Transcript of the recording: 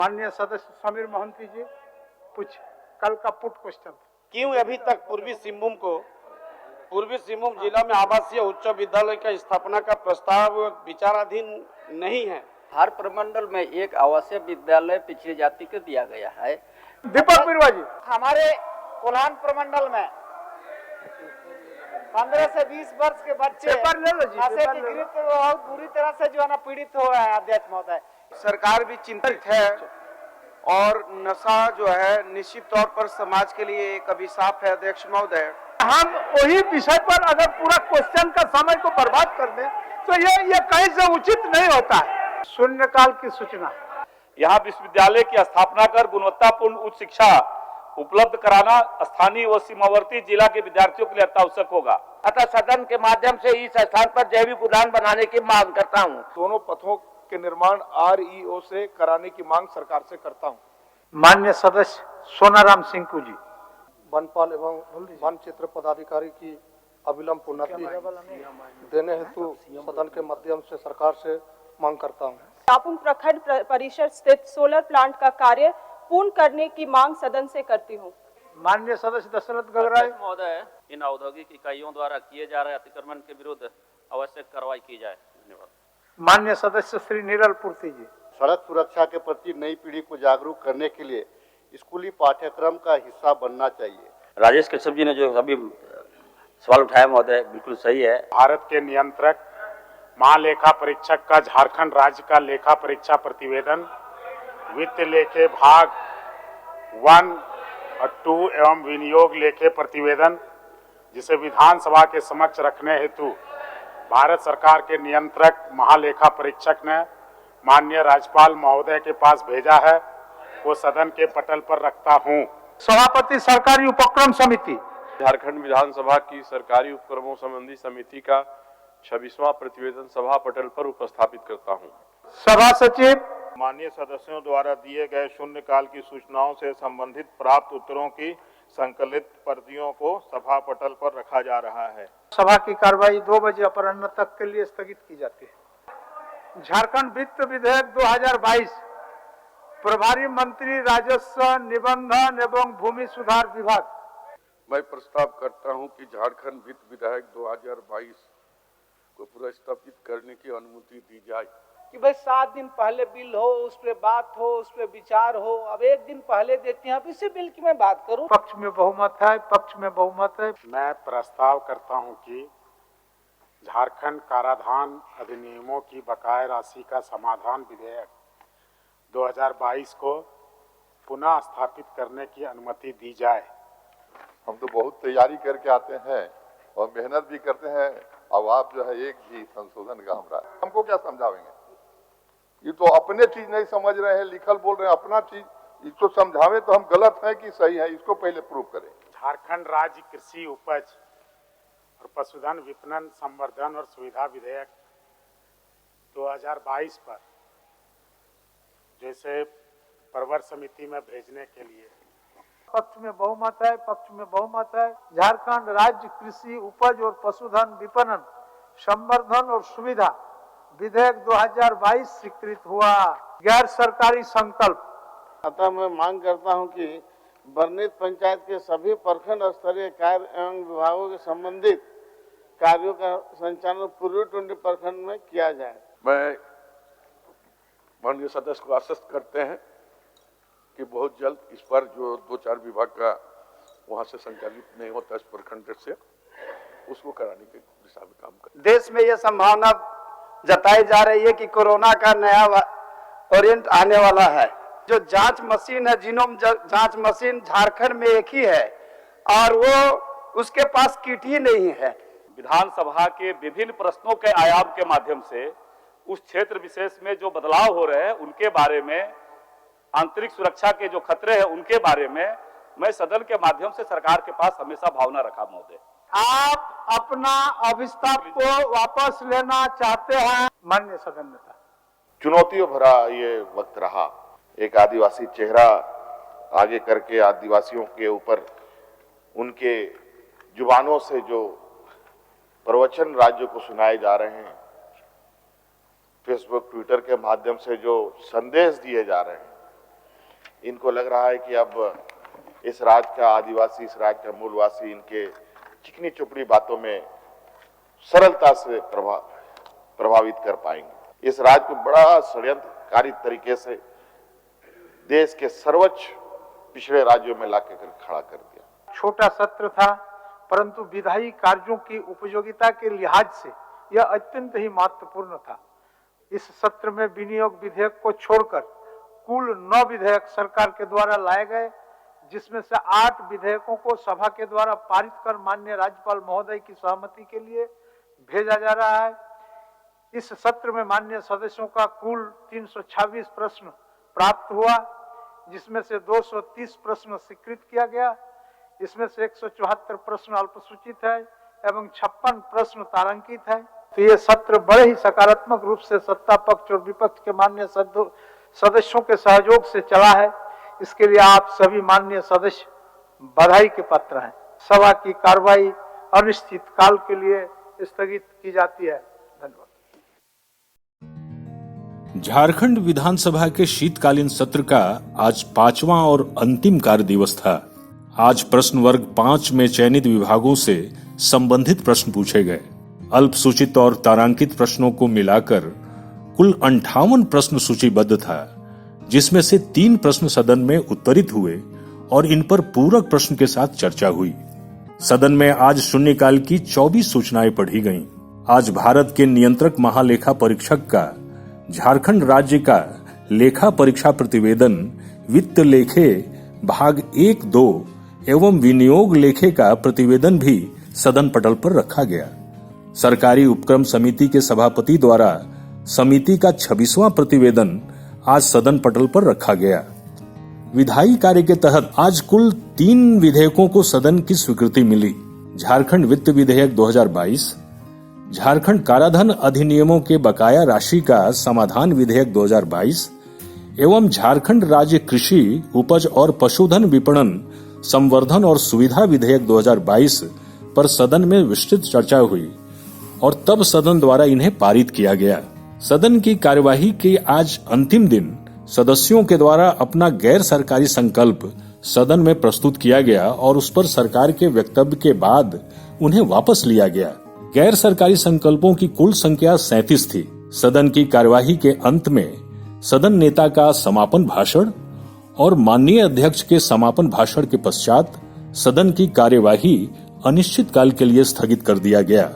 माननीय सदस्य समीर मोहंती जी, कुछ कल का पुट क्वेश्चन क्यों अभी तक पूर्वी सिंहभूम जिला में आवासीय उच्च विद्यालय का स्थापना का प्रस्ताव विचाराधीन नहीं है। हर प्रमंडल में एक आवासीय विद्यालय पिछड़ी जाति को दिया गया है। दीपक बिरवा जी, हमारे कोल्हान प्रमंडल में 15 से 20 वर्ष के बच्चे नशे की गिरफ्त बहुत बुरी तरह से जो है ना पीड़ित हो रहे हैं। अध्यक्ष महोदय, सरकार भी चिंतित है और नशा जो है निश्चित तौर पर समाज के लिए एक अभिशाप है। अध्यक्ष महोदय, हम वही विषय पर अगर पूरा क्वेश्चन का समय को बर्बाद कर दें तो ये कहीं से उचित नहीं होता है। शून्यकाल की सूचना, यहाँ विश्वविद्यालय की स्थापना कर गुणवत्तापूर्ण उच्च शिक्षा उपलब्ध कराना स्थानीय व सीमावर्ती जिला के विद्यार्थियों के लिए अत्यावश्यक होगा। अतः सदन के माध्यम से इस स्थान पर जैविक उद्यान बनाने की मांग करता हूँ। दोनों पथों के निर्माण REO से कराने की मांग सरकार से करता हूँ। माननीय सदस्य सोनाराम सिंकू जी, वनपाल एवं वन क्षेत्र पदाधिकारी की अविलंब प्रोन्नति देने हेतु सदन के माध्यम से सरकार से मांग करता हूँ। टापुंग प्रखंड परिसर स्थित सोलर प्लांट का कार्य पूर्ण करने की मांग सदन से करती हूँ। माननीय सदस्य दशरथ गगराय महोदय, इन औद्योगिक इकाइयों द्वारा किए जा रहे अतिक्रमण के विरुद्ध आवश्यक कार्रवाई की जाए। धन्यवाद। माननीय सदस्य श्री नीरल पूर्ति जी, सड़क सुरक्षा के प्रति नई पीढ़ी को जागरूक करने के लिए स्कूली पाठ्यक्रम का हिस्सा बनना चाहिए। राजेश कश्यप जी ने जो अभी सवाल उठाया महोदय, बिल्कुल सही है। भारत के नियंत्रक महालेखा परीक्षक का झारखंड राज्य का लेखा परीक्षा प्रतिवेदन वित्त लेखे भाग 1 और 2 एवं विनियोग लेखे प्रतिवेदन, जिसे विधानसभा के समक्ष रखने हेतु भारत सरकार के नियंत्रक महालेखा परीक्षक ने माननीय राज्यपाल महोदय के पास भेजा है, वो सदन के पटल पर रखता हूँ। सभापति सरकारी उपक्रम समिति, झारखंड विधानसभा की सरकारी उपक्रमों संबंधी समिति का 26वां प्रतिवेदन सभा पटल पर उपस्थापित करता हूँ। सभा सचिव, माननीय सदस्यों द्वारा दिए गए शून्यकाल की सूचनाओं से संबंधित प्राप्त उत्तरों की संकलित प्रतियों को सभा पटल पर रखा जा रहा है। सभा की कार्रवाई 2 बजे अपराह्न तक के लिए स्थगित की जाती है। झारखंड वित्त विधेयक 2022, प्रभारी मंत्री राजस्व, निबंधन एवं भूमि सुधार विभाग। मैं प्रस्ताव करता हूं कि झारखंड वित्त विधेयक 2022 को पुनर्स्थापित करने की अनुमति दी जाए। कि भाई 7 दिन पहले बिल हो, उस पर बात हो, उस पर विचार हो, अब 1 दिन पहले देते हैं। अब इसी बिल की मैं बात करूं। पक्ष में बहुमत है, पक्ष में बहुमत है। मैं प्रस्ताव करता हूं कि झारखंड कराधान अधिनियमों की बकाया राशि का समाधान विधेयक 2022 को पुनः स्थापित करने की अनुमति दी जाए। हम तो बहुत तैयारी करके आते हैं और मेहनत भी करते हैं। अब आप जो है एक भी संशोधन का हमको क्या समझावेंगे? ये तो अपने चीज नहीं समझ रहे हैं, लिखल बोल रहे हैं अपना चीज। इसको समझावे तो हम गलत है कि सही है, इसको पहले प्रूव करें। झारखंड राज्य कृषि उपज और पशुधन विपणन संवर्धन और सुविधा विधेयक 2022 पर जैसे प्रवर समिति में भेजने के लिए पक्ष में बहुमत है, पक्ष में बहुमत है। झारखंड राज्य कृषि उपज और पशुधन विपणन संवर्धन और सुविधा विधेयक 2022 स्वीकृत हुआ। गैर सरकारी संकल्प। अतः मैं मांग करता हूं कि वर्णित पंचायत के सभी प्रखंड स्तरीय कार्य एवं विभागों के संबंधित कार्यों का संचालन पूर्वी टुंडी प्रखंड में किया जाए। मैं माननीय सदस्य को आश्वस्त करते हैं कि बहुत जल्द इस पर जो 2-4 विभाग का वहां से संचालित नहीं होता इस प्रखंड से, उसको कराने की दिशा में काम कर। देश में यह संभावना जताई जा रही है कि कोरोना का नया वेरिएंट आने वाला है। जो जांच मशीन है, जीनोम जांच मशीन झारखंड में एक ही है और वो उसके पास किट ही नहीं है। विधानसभा के विभिन्न प्रश्नों के आयाम के माध्यम से उस क्षेत्र विशेष में जो बदलाव हो रहे हैं उनके बारे में, आंतरिक सुरक्षा के जो खतरे हैं उनके बारे में मैं सदन के माध्यम से सरकार के पास हमेशा भावना रखा। महोदय, आप अपना अभिस्ताप को वापस लेना चाहते हैं? माननीय सदन नेता, चुनौतियों भरा ये वक्त रहा। एक आदिवासी चेहरा आगे करके आदिवासियों के ऊपर उनके जुबानों से जो प्रवचन राज्य को सुनाए जा रहे हैं, फेसबुक ट्विटर के माध्यम से जो संदेश दिए जा रहे हैं, इनको लग रहा है कि अब इस राज्य का आदिवासी, इस राज्य का मूलवासी इनके चिकनी चुपड़ी बातों में सरलता से प्रभावित कर पाएंगे। इस राज्य को बड़ा षड्यंत्रकारी तरीके से देश के सर्वोच्च पिछड़े राज्यों में लाके खड़ा कर दिया। छोटा सत्र था, परंतु विधायी कार्यों की उपयोगिता के लिहाज से यह अत्यंत ही महत्वपूर्ण था। इस सत्र में विनियोग विधेयक को छोड़कर कुल 9 विधेयक सरकार के द्वारा लाए गए, जिसमें से 8 विधेयकों को सभा के द्वारा पारित कर माननीय राज्यपाल महोदय की सहमति के लिए भेजा जा रहा है। इस सत्र में माननीय सदस्यों का कुल 326 प्रश्न प्राप्त हुआ, जिसमें से 230 प्रश्न स्वीकृत किया गया। इसमें से 174 प्रश्न अल्पसूचित है एवं 56 प्रश्न तारांकित है। तो ये सत्र बड़े ही सकारात्मक रूप से सत्ता पक्ष और विपक्ष के माननीय सदस्यों के सहयोग से चला है। इसके लिए आप सभी माननीय सदस्य बधाई के पात्र हैं। सभा की कार्रवाई अनिश्चित काल के लिए स्थगित की जाती है। धन्यवाद। झारखंड विधानसभा के शीतकालीन सत्र का आज 5वां और अंतिम कार्य दिवस था। आज प्रश्न वर्ग 5 में चयनित विभागों से संबंधित प्रश्न पूछे गए। अल्पसूचित और तारांकित प्रश्नों को मिलाकर कुल 58 प्रश्न सूचीबद्ध था, जिसमें से 3 प्रश्न सदन में उत्तरित हुए और इन पर पूरक प्रश्न के साथ चर्चा हुई। सदन में आज शून्यकाल की 24 सूचनाएं पढ़ी गईं। आज भारत के नियंत्रक महालेखा परीक्षक का झारखंड राज्य का लेखा परीक्षा प्रतिवेदन वित्त लेखे भाग 1-2 एवं विनियोग लेखे का प्रतिवेदन भी सदन पटल पर रखा गया। सरकारी उपक्रम समिति के सभापति द्वारा समिति का 26वां प्रतिवेदन आज सदन पटल पर रखा गया। विधायी कार्य के तहत आज कुल 3 विधेयकों को सदन की स्वीकृति मिली। झारखंड वित्त विधेयक 2022, झारखंड काराधन अधिनियमों के बकाया राशि का समाधान विधेयक 2022 एवं झारखंड राज्य कृषि उपज और पशुधन विपणन संवर्धन और सुविधा विधेयक 2022 पर सदन में विस्तृत चर्चा हुई और तब सदन द्वारा इन्हें पारित किया गया। सदन की कार्यवाही के आज अंतिम दिन सदस्यों के द्वारा अपना गैर सरकारी संकल्प सदन में प्रस्तुत किया गया और उस पर सरकार के वक्तव्य के बाद उन्हें वापस लिया गया। गैर सरकारी संकल्पों की कुल संख्या 37 थी। सदन की कार्यवाही के अंत में सदन नेता का समापन भाषण और माननीय अध्यक्ष के समापन भाषण के पश्चात सदन की कार्यवाही अनिश्चित काल के लिए स्थगित कर दिया गया।